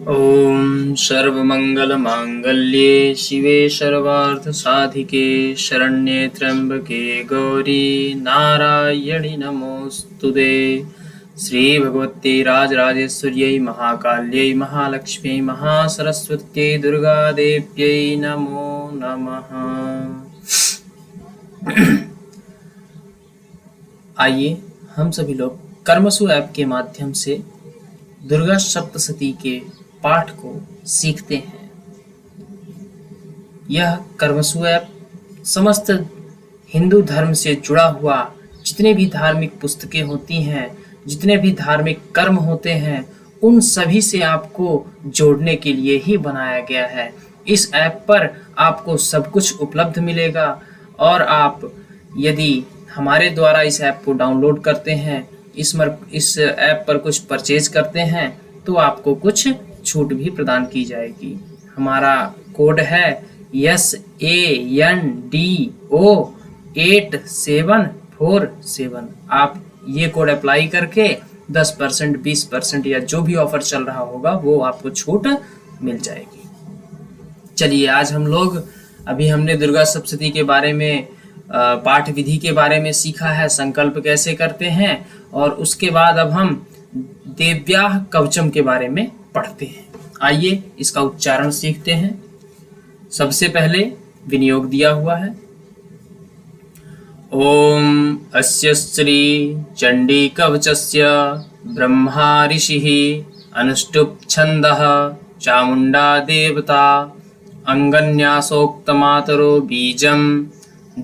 ॐ सर्वमङ्गलमाङ्गल्ये शिवे सर्वार्थसाधिके शरण्ये त्र्यम्बके गौरी नारायणि नमोऽस्तुते। श्रीभगवत्यै राजराजेश्वर्यै महाकाल्यै महालक्ष्म्यै महासरस्वत्यै दुर्गादेव्यै नमो नमः। आइए हम सभी लोग कर्मसु ऐप के माध्यम से दुर्गा सप्तशती के पाठ को सीखते हैं। यह कर्मसु ऐप समस्त हिंदू धर्म से जुड़ा हुआ जितने भी धार्मिक पुस्तकें होती हैं, जितने भी धार्मिक कर्म होते हैं, उन सभी से आपको जोड़ने के लिए ही बनाया गया है। इस ऐप पर आपको सब कुछ उपलब्ध मिलेगा और आप यदि हमारे द्वारा इस ऐप को डाउनलोड करते हैं, इस ऐप पर कुछ परचेज करते हैं तो आपको कुछ छूट भी प्रदान की जाएगी। हमारा कोड है SANDO8747। आप ये कोड अप्लाई करके 10%, 20% या जो भी ऑफर चल रहा होगा वो आपको छूट मिल जाएगी। चलिए, आज हम लोग हमने दुर्गा सप्तशती के बारे में पाठ विधि के बारे में सीखा है, संकल्प कैसे करते हैं, और उसके बाद अब हम देव्याः कवचम के बारे में पढ़ते हैं। आइए इसका उच्चारण सीखते हैं। सबसे पहले विनियोग दिया हुआ है। ओम अस्य श्री चंडी कवचस्य ब्रह्मा ऋषिः अनुष्टुप् छन्दः चामुंडा देवता अंगन्यासोक्तमातरो बीजं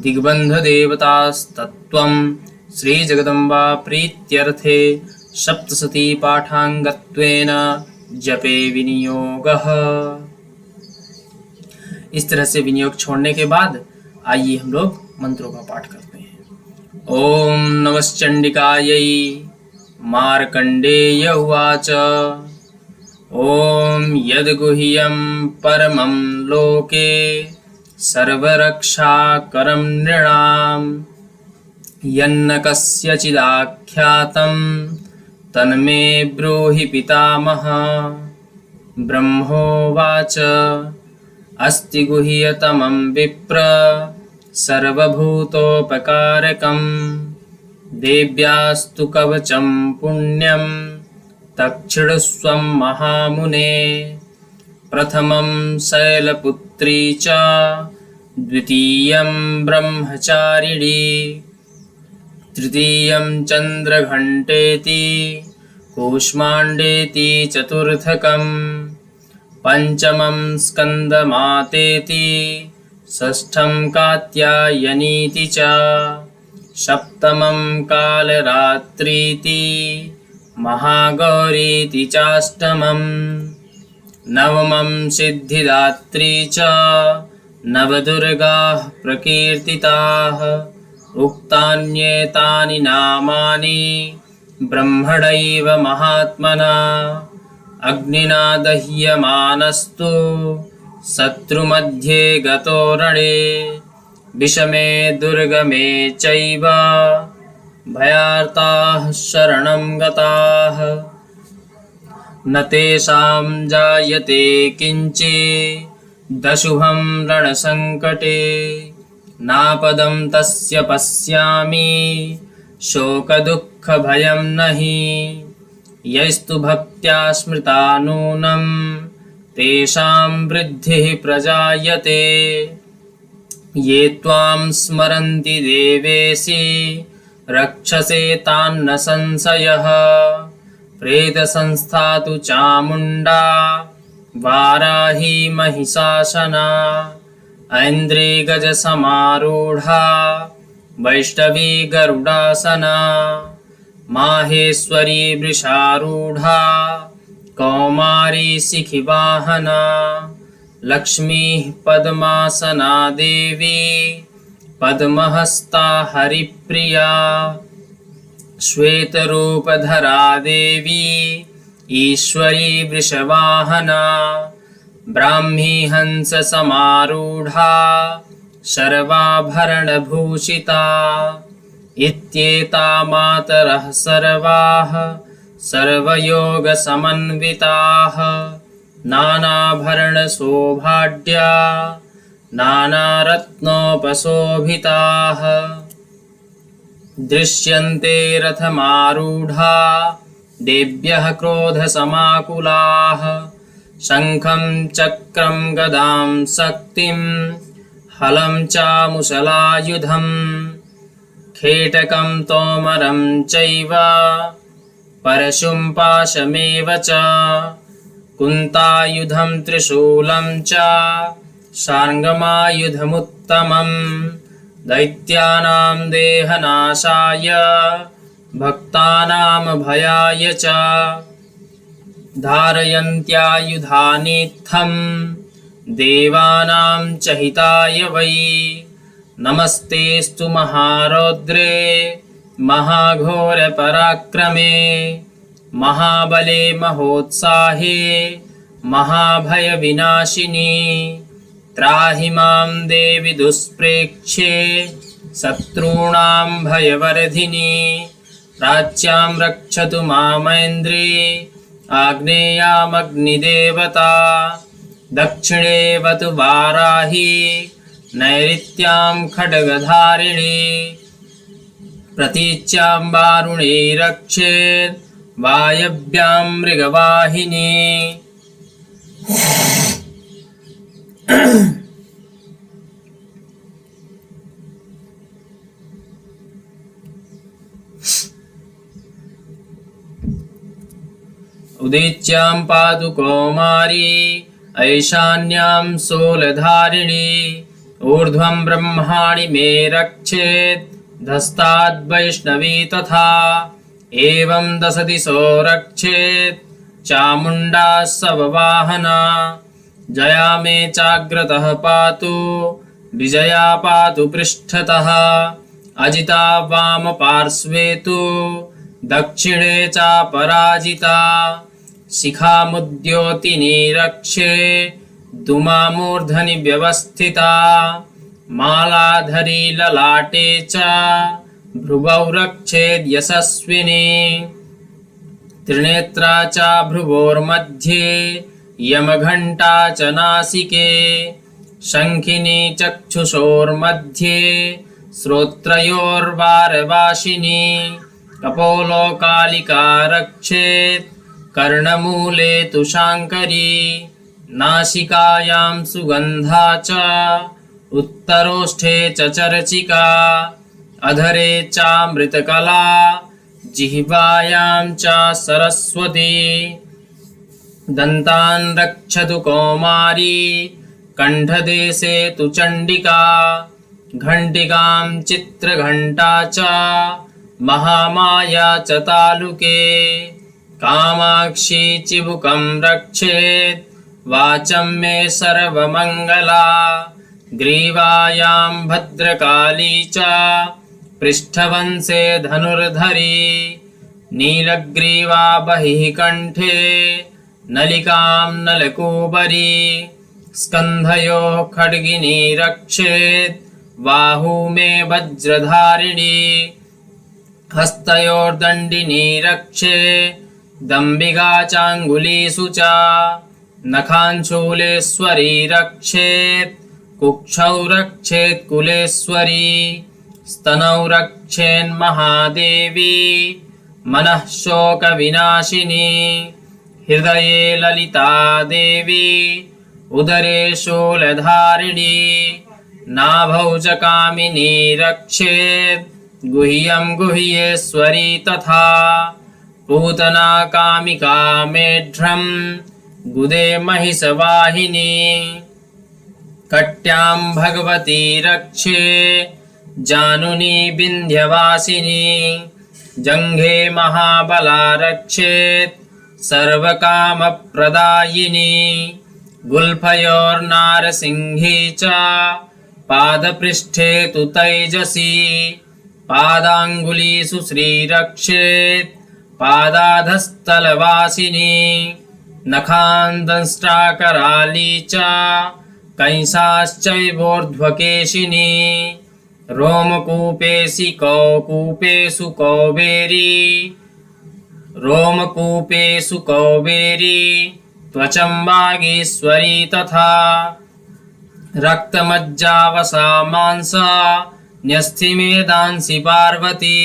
दिग्बन्ध देवतास्तत्त्वं श्री जगदम्बा प्रीत्यर्थे सप्तशती पाठांगत्वेन जपे विनियोगः। इस तरह से विनियोग छोड़ने के बाद आइए हम लोग मंत्रों का पाठ करते हैं। ओम नमश्चंडिकायै मार्कंडेय उवाच ओम यद्गुह्यं परमं लोके सर्वरक्षाकरं नृणां यन्न कस्यचिदाख्यातं तन्मे ब्रूहि पितामह। ब्रह्मोवाच अस्ति गुह्यतमं विप्र सर्वभूतोपकारकं देव्यास्तु कवचं पुण्यं तच्छृणुस्वं महामुने। प्रथमं शैलपुत्री च द्वितीयं ब्रह्मचारिणी तृतीयं चन्द्रघण्टेति कूष्माण्डेति चतुर्थकं पंचमं स्कन्दमातेति षष्ठं कात्यायनीति च सप्तमं कालरात्रीति महागौरीति चाष्टमं नवमं सिद्धिदात्री च नवदुर्गाः प्रकीर्तिताः। उक्तान्येतानि नामानि ब्रह्मणैव महात्मना अग्निना दह्यमानस्तु शत्रुमध्ये गतो रणे विषमे दुर्गमे चैव भयार्ताः शरणं गताः न तेषां जायते किञ्चिदशुभं रणसङ्कटे नापदं तस्य पश्यामि शोकदुःखभयं नहि यैस्तु भक्त्या स्मृता नूनं तेषां वृद्धिः प्रजायते। ये त्वां स्मरन्ति देवेशि रक्षसे तान्न संशयः। प्रेतसंस्था तु चामुण्डा वाराही महिषासना ऐन्द्री गजसमारूढा वैष्णवी गरुडासना माहेश्वरी वृषारूढा कौमारी शिखिवाहना लक्ष्मीः पद्मासना देवी पद्महस्ता हरिप्रिया श्वेतरूपधरा देवी ईश्वरी वृषवाहना ब्राह्मी हंस समारूढ़ा सर्वाभरणभूषिता इत्येता मातरः सर्वाः सर्वयोगसमन्विताः नानाभरणशोभाढ्या नानारत्नोपशोभिताः दृश्यन्ते रथमारूढा देव्यः क्रोधसमाकुलाः शङ्खं चक्रं गदां शक्तिं हलं चामुशलायुधं खेटकं तोमरं चैव परशुं पाशमेव च कुन्तायुधं त्रिशूलं च शार्ङ्गमायुधमुत्तमम् दैत्यानां देहनाशाय भक्तानां भयाय च धारयन्त्यायुधानीत्थं देवानां च हिताय वै नमस्तेऽस्तु महारौद्रे महाघोरपराक्रमे महाबले महोत्साहे महाभयविनाशिनी त्राहि मां देवि दुष्प्रेक्ष्ये शत्रूणां भयवर्धिनी राज्यां रक्षतु मामैन्द्री आग्नेयामग्निदेवता दक्षिणेवतु वाराही नैऋत्यां खड्गधारिणी प्रतीच्यां वारुणी रक्षेत् वायव्यां मृगवाहिनी उदीच्यां पातु कौमारी ऐशान्यां शूलधारिणी ऊर्ध्वं ब्रह्माणि मे रक्षेत् धस्ताद् वैष्णवी तथा एवं दश दिशो रक्षेत् चामुण्डा सववाहना जया मे चाग्रतः पातु विजया पातु पृष्ठतः अजिता वामपार्श्वे तु दक्षिणे चापराजिता शिखामुद्योतिनी रक्षे दुमामूर्धनि व्यवस्थिता मालाधरी ललाटे च भ्रुवौ रक्षेद् यशस्विनी त्रिनेत्रा च भ्रुवोर्मध्ये यमघण्टा च नासिके शङ्खिनी चक्षुषोर्मध्ये श्रोत्रयोर्वारवासिनी कपोलो कालिका रक्षेत् कर्णमूले तु शाङ्करी नासिकायां सुगन्धा च उत्तरोष्ठे च चर्चिका अधरे चामृतकला जिह्वायां च सरस्वती दन्तान् रक्षतु कौमारी कण्ठदेशे तु चण्डिका घण्टिकां चित्रघण्टा च महामाया च तालुके कामाक्षी चिबुकं रक्षेत् वाचं मे सर्वमङ्गला ग्रीवायां भद्रकाली च पृष्ठवंशे धनुर्धरी नीलग्रीवा बहिः कण्ठे नलिकां नलकूबरी स्कन्धयोः खड्गिनी रक्षेत् बाहू मे वज्रधारिणी हस्तयोर्दण्डिनी रक्षे दम्बिका चाङ्गुलीषु च नखाञ्चूलेश्वरी रक्षेत् कुक्षौ रक्षेत् कुलेश्वरी स्तनौ रक्षेन्महादेवी मनः शोकविनाशिनी हृदये ललिता देवी उदरे शूलधारिणी नाभौ च कामिनी रक्षेत् गुह्यं गुह्येश्वरी तथा पूतना कामिका मेढ्रं गुदे महिषवाहिनी कट्यां भगवती रक्षे जानुनी विन्ध्यवासिनी जङ्घे महाबला रक्षेत् सर्वकामप्रदायिनी गुल्फयोर्नारसिंही च पादपृष्ठे तु तैजसी पादाङ्गुलीषु श्रीरक्षेत् पादाधस्थलवासिनी नखान्दंष्ट्राकराली च कंसाश्चैवोर्ध्वकेशिनी रोमकूपेशि कौकूपेषु कौबेरी रोमकूपेषु कौबेरी त्वचं वागीश्वरी तथा रक्तमज्जावसा मांसा न्यस्थिमेधांसि पार्वती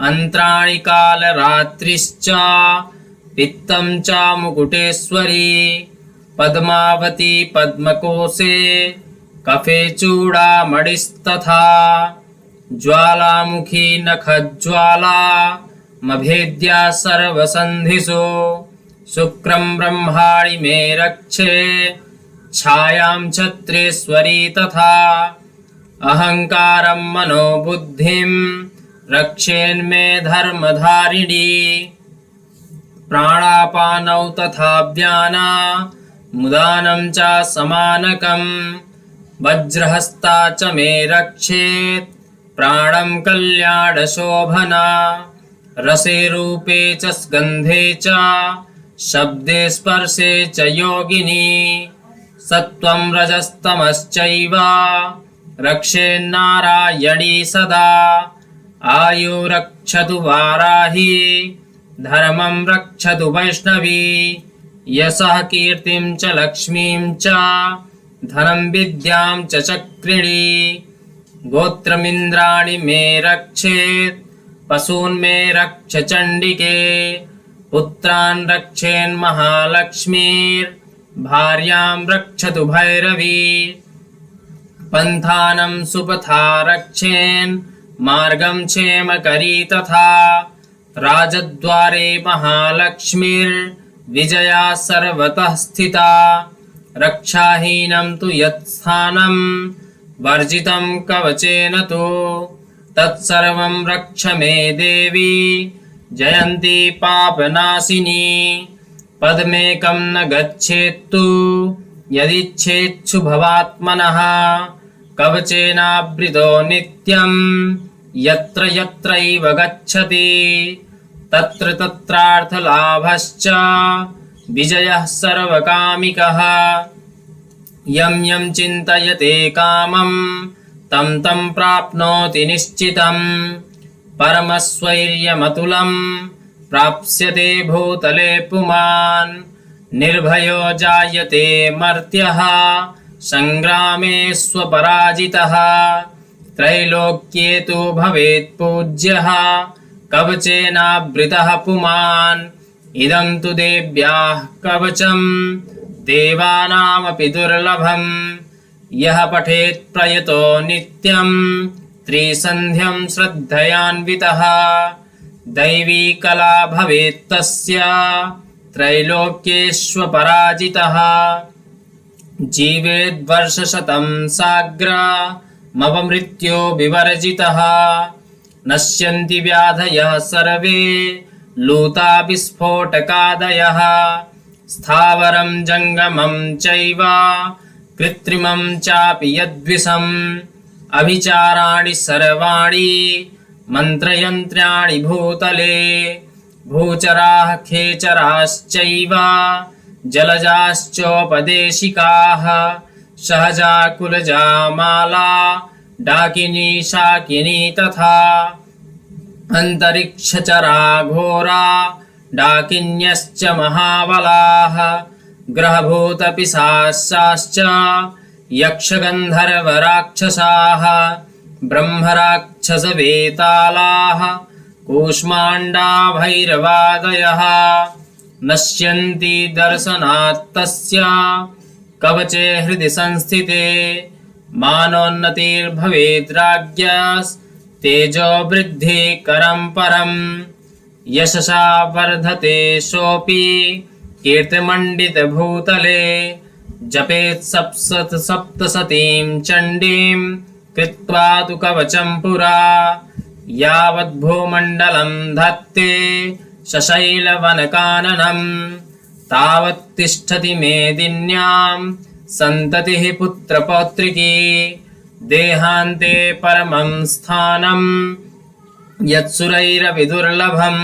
अन्त्राणि कालरात्रिश्च पित्तं च मुकुटेश्वरी पद्मावती पद्मकोशे कफे चूड़ामणिस्तथा ज्वालामुखी नखज्वाला मभेद्या सर्वसन्धिषु शुक्रं ब्रह्माणि मे रक्षे छायां छत्रेश्वरी तथा अहंकारं मनोबुद्धिं रक्षेन्मे धर्मधारिणी प्राणापानौ तथा व्याना मुदानं च समानकं वज्रहस्ता च मे रक्षेत् प्राणं कल्याणशोभना रसे रूपे च स्गन्धे च शब्दे स्पर्शे च योगिनी सत्त्वं रजस्तमश्चैव रक्षेन्नारायणी सदा आयु रक्षतु वाराही धर्मं रक्षतु वैष्णवी यशः कीर्तिं च लक्ष्मीं च धनं विद्यां च चक्रिणी गोत्रमिन्द्राणि मे रक्षेत् पशून् मे रक्ष चण्डिके पुत्रान् रक्षेन्महालक्ष्मीर्भार्यां रक्षतु भैरवी पन्थानं सुपथा रक्षेन् मार्गं क्षेमकरी तथा राजद्वारे महालक्ष्मीर्विजया सर्वतः स्थिता रक्षाहीनं तु यत्स्थानं वर्जितं कवचेन तु तत्सर्वं रक्ष मे देवी जयन्ती पापनाशिनी पद्मेकं न गच्छेत्तु यदिच्छेच्छु भवात्मनः कवचेनावृतो नित्यं यत्र यत्रैव गच्छति तत्र तत्रार्थलाभश्च विजयः सर्वकामिकः यं यं चिन्तयते कामं तं तं प्राप्नोति निश्चितं परमस्वैर्यमतुलं प्राप्स्यते भूतले पुमान् निर्भयो जायते मर्त्यः संग्रामे स्वपराजितः त्रैलोक्ये तु भवेत् पूज्यः कवचेनावृतः पुमान् इदं तु देव्याः कवचं देवानामपि दुर्लभम् यः पठेत् प्रयतो नित्यं त्रिसन्ध्यं श्रद्धयान्वितः दैवी कला भवेत् तस्य त्रैलोक्येष्वपराजितः जीवेद्वर्षशतं साग्रमपमृत्यो विवर्जितः नश्यन्ति व्याधयः सर्वे लूता विस्फोटकादयः स्थावरं जङ्गमं चैव कृत्रिमं चापि यद्विषम् अभिचाराणि सर्वाणि मन्त्रयन्त्राणि भूतले भूचराः खेचराश्चैव जलजाश्चोपदेशिकाः सहजा कुलजा माला डाकिनी शाकिनी तथा अन्तरिक्षचरा घोरा डाकिन्यश्च महाबलाः ग्रहभूतपिशाचाश्च यक्षगन्धर्वराक्षसाः ब्रह्मराक्षसवेतालाः कूष्माण्डा भैरवादयः नश्यन्ति दर्शनात् तस्य कवचे हृदि संस्थिते मानोन्नतिर्भवेत् राज्ञस्तेजो वृद्धिकरं परम् यशसा वर्धते सोऽपि कीर्तिमण्डितभूतले जपेत् सप्तशतीं चण्डीं कृत्वा तु कवचं पुरा यावद्भूमण्डलं धत्ते सशैलवनकाननं तावत् तिष्ठति मेदिन्यां सन्ततिः पुत्रपौत्रिकी देहान्ते परमं स्थानं यत्सुरैरपि दुर्लभं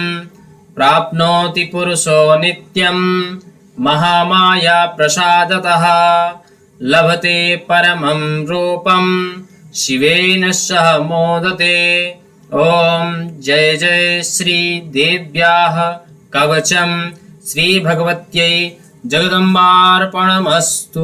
प्राप्नोति पुरुषो नित्यं महामाया प्रसादतः लभते परमं रूपं शिवेन सह मोदते। ओम जय जय श्री देव्याः कवचं श्री भगवत्यै जगदम्बार्पणमस्तु।